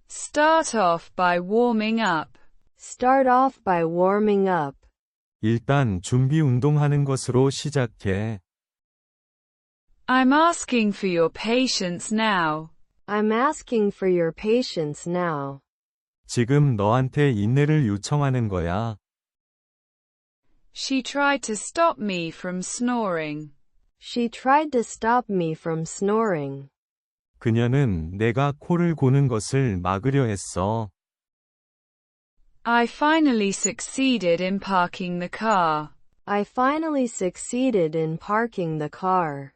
Start off by warming up. Start off by warming up. 일단 준비 운동하는 것으로 시작해. I'm asking for your patience now. I'm asking for your patience now. 지금 너한테 인내를 요청하는 거야. She tried to stop me from snoring. She tried to stop me from snoring. 그녀는 내가 코를 고는 것을 막으려 했어. I finally succeeded in parking the car. I finally succeeded in parking the car.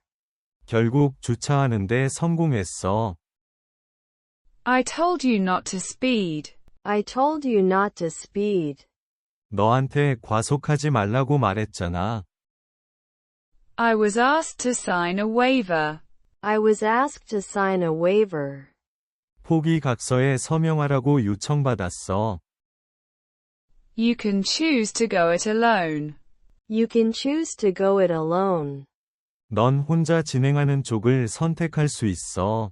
결국 주차하는데 성공했어. I told you not to speed. I told you not to speed. 너한테 과속하지 말라고 말했잖아. I was asked to sign a waiver. I was asked to sign a waiver. 포기각서에 서명하라고 요청받았어. You can choose to go it alone. You can choose to go it alone. 넌 혼자 진행하는 쪽을 선택할 수 있어.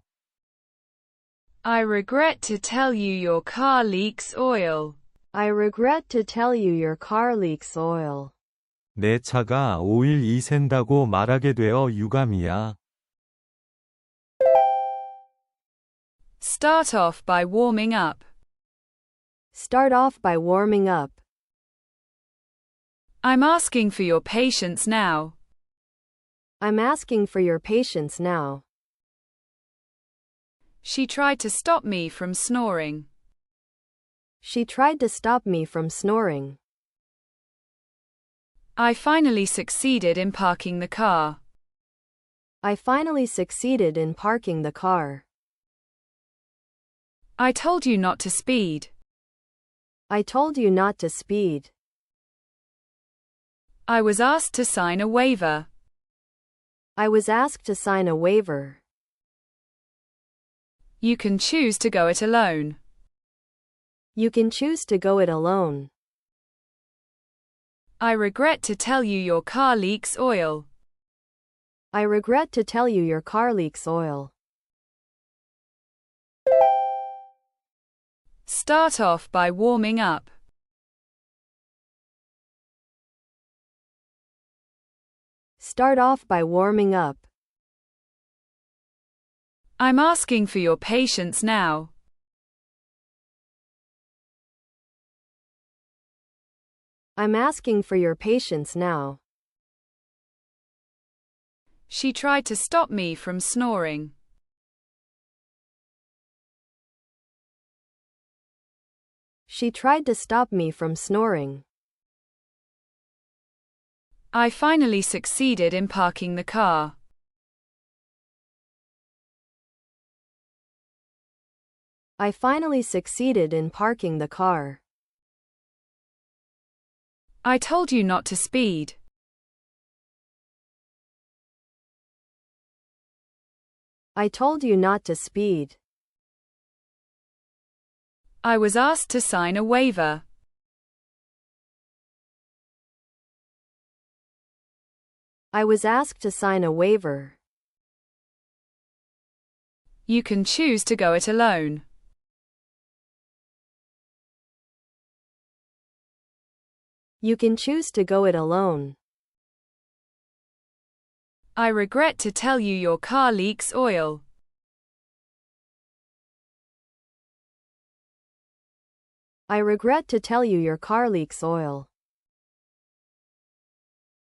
I regret to tell you your car leaks oil. I regret to tell you your car leaks oil. 내 차가 오일이 샌다고 말하게 되어 유감이야. Start off by warming up. Start off by warming up. I'm asking for your patience now. I'm asking for your patience now. She tried to stop me from snoring. She tried to stop me from snoring. I finally succeeded in parking the car. I finally succeeded in parking the car. I told you not to speed. I told you not to speed. I was asked to sign a waiver. I was asked to sign a waiver. You can choose to go it alone. You can choose to go it alone. I regret to tell you your car leaks oil. I regret to tell you your car leaks oil. Start off by warming up. Start off by warming up. I'm asking for your patience now. I'm asking for your patience now. She tried to stop me from snoring. She tried to stop me from snoring. I finally succeeded in parking the car. I finally succeeded in parking the car. I told you not to speed. I told you not to speed. I was asked to sign a waiver. I was asked to sign a waiver. You can choose to go it alone. You can choose to go it alone. I regret to tell you your car leaks oil. I regret to tell you your car leaks oil.